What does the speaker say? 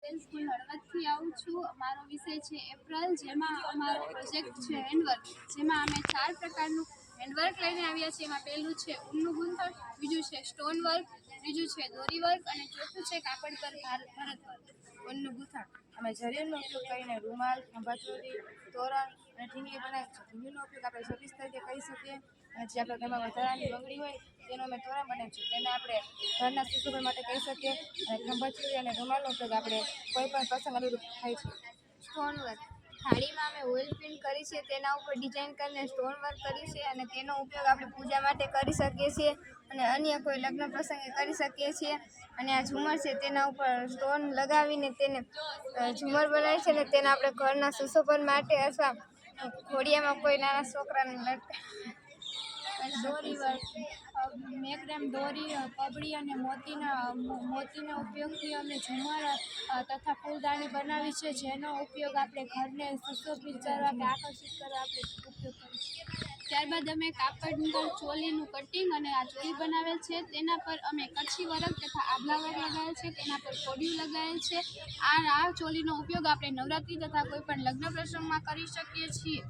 Patel school હળવદથી આવું છું. મારો વિષય છે એપ્રિલ, જેમાં અમારો પ્રોજેક્ટ છે હેન્ડવર્ક, જેમાં અમે 4 પ્રકારનું હેન્ડવર્ક લઈને આવ્યા છીએ. એમાં પહેલું છે ઊનનું ગૂંથણ, બીજું છે સ્ટોન વર્ક, ત્રીજું છે દોરી વર્ક અને ચોથું છે કાપડ પર ભરત વર્ક. ઊનનું ગૂંથણ અમે જરીનો ઉપયોગ કરીને રૂમાલ, ખંભાચોળી, તોરણ અને ઢીંગલી બનાવીએ છીએ. ઢીંગલીનો ઉપયોગ આપણે શોપીસ તરીકે કરી શકીએ અને જે આપણે ઘરમાં વધારાની બંગડી હોય તેનો અમે તોરણ બનાવીએ છીએ. તેને આપણે ઘરના સુશોભન માટે કરી શકીએ અને ખંભાચોળી અને રૂમાલનો ઉપયોગ આપણે કોઈ પણ પ્રસંગ અનુરૂપ થાય છે. સ્ટોન વર્ક થાળીમાં અમે ઓઇલ પેઇન્ટ કરી છે, તેના ઉપર ડિઝાઇન કરીને સ્ટોન વર્ક કરી છે અને તેનો ઉપયોગ આપણે પૂજા માટે કરી શકીએ છીએ અને અન્ય કોઈ લગ્ન પ્રસંગે કરી શકીએ છીએ. અને આ ઝુમર છે, તેના ઉપર સ્ટોન લગાવીને તેને ઝુમર બનાવે છે અને તેને આપણે ઘરના સુશોભન માટે અથવા ઘોડિયામાં કોઈ નાના છોકરાને દોરી વર્ક મેકરેમ દોરી, પબડી અને મોતીના ઉપયોગથી અમે ઝુમર તથા ફૂલદાની બનાવી છે, જેનો ઉપયોગ આપણે ઘરને સુશોભિત કરવા કે આકર્ષિત કરવા આપણે ઉપયોગ કરીએ. ત્યારબાદ અમે કાપડ પર ચોલીનું કટિંગ અને આ ચોલી બનાવેલ છે, તેના પર અમે કચ્છી વર્ક તથા આભલા વર્ક લગાવેલ છે, તેના પર કોડિયું લગાવેલ છે. આ ચોલીનો ઉપયોગ આપણે નવરાત્રિ તથા કોઈ પણ લગ્ન પ્રસંગમાં કરી શકીએ છીએ.